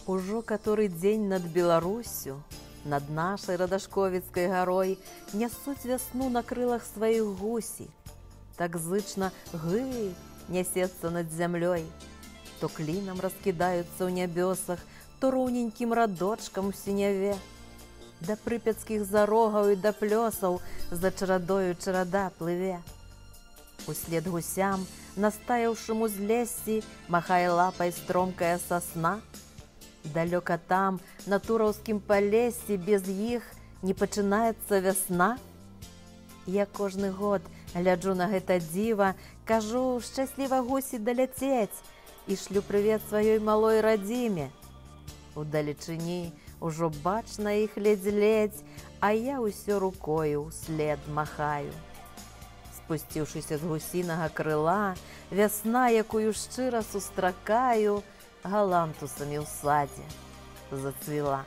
Ужо каторы дзень над Беларусю, над нашай Радашковіцкай гарой нясуць вясну на крылах сваіх гусі. Так зычна гы нясецца над зямлёй. То клінам раскідаюцца ў нябёсах, то роўненькім радочкам у сіняве. Да прыпяцкіх зарогаў і да плёсаў за чарадою чарада плыве. Услед гусям, настаяўшым узлессі, махае лапай стромкая сасна. Далёка там, на тураўскім палессі, без іх не пачынаецца вясна. Я кожны год гляджу на гэта дзіва, кажу, шчасліва гусі даляцець, і шлю прывет сваёй малой радзіме. Удалечыні ўжо бачна іх ледзь-ледзь, а я ўсё рукою ўслед махаю. Спусціўшыся з гусінага крыла, вясна, якую шчыра сустракаю, галантусамі ў садзе зацвіла.